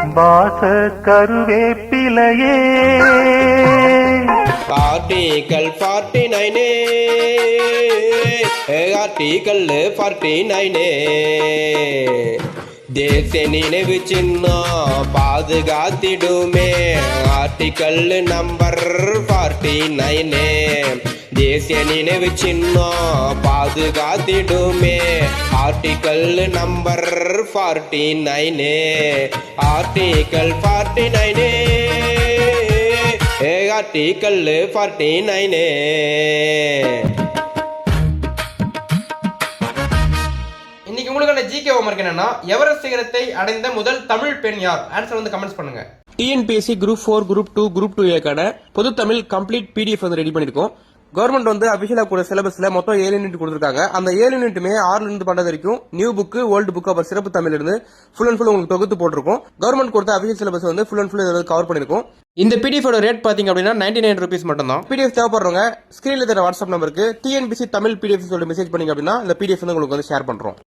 வாச கருவேப்பிலையே article 49 article 49 தேசிய நினைவு சின்னம் பாதுகாத்திடுமே ஆர்டிகல் நம்பர் 49 தேசிய நினைவு சின்னம் பாதுகாத்திடுமே ஆர்டிகல் நம்பர் 49 ஆர்டிகல் 49 ஆர்டிகல் 49 இன்னைக்கு உங்களுக்கான ஜிகே ஹோம்வொர்க் என்னன்னா எவரெஸ்ட் சிகரத்தை அடைந்த முதல் தமிழ் பெண் யார்? ஆன்சர் வந்து கமெண்ட்ஸ் பண்ணுங்க. டிஎன்பிஎஸ்சி குரூப் 4 குரூப் 2 குரூப் 2ஏக்கான பொது தமிழ் கம்ப்ளீட் பிடிஎஃப் வந்து ரெடி பண்ணிருக்கோம். கவர்மெண்ட் வந்து அபிஷியலா கூட சிலபஸ்ல மொத்தம் 7 யூனிட் கொடுத்திருக்காங்க. அந்த 7 யூனிட்டுமே 6ல இருந்து 12 வரைக்கும் நியூ புக், ஓல்டு புக், அப்புறம் சிறப்பு தமிழ்ல இருந்து ஃபுல் அண்ட் ஃபுல் உங்களுக்கு தொகுத்து போட்டிருக்கோம். கவர்மெண்ட் கொடுத்த அபிஷியல் சிலபஸ் வந்து ஃபுல் அண்ட் ஃபுல் இதை கவர் பண்ணிருக்கோம். இந்த பிடிஎஃப் ரேட் பாத்தீங்க அப்படின்னா 99 ரூபீஸ் மட்டும் தான். பிடிஎஃப் தேவைப்படுறவங்க ஸ்கிரீன்ல தெரிய வாட்ஸ்அப் நம்பருக்கு டிஎன்பிசி தமிழ் பிடிஎஃப் சொல்லி மெசேஜ் பண்ணீங்க அப்படின்னா இந்த பிடிஎஃப் வந்து உங்களுக்கு வந்து ஷேர் பண்றோம்.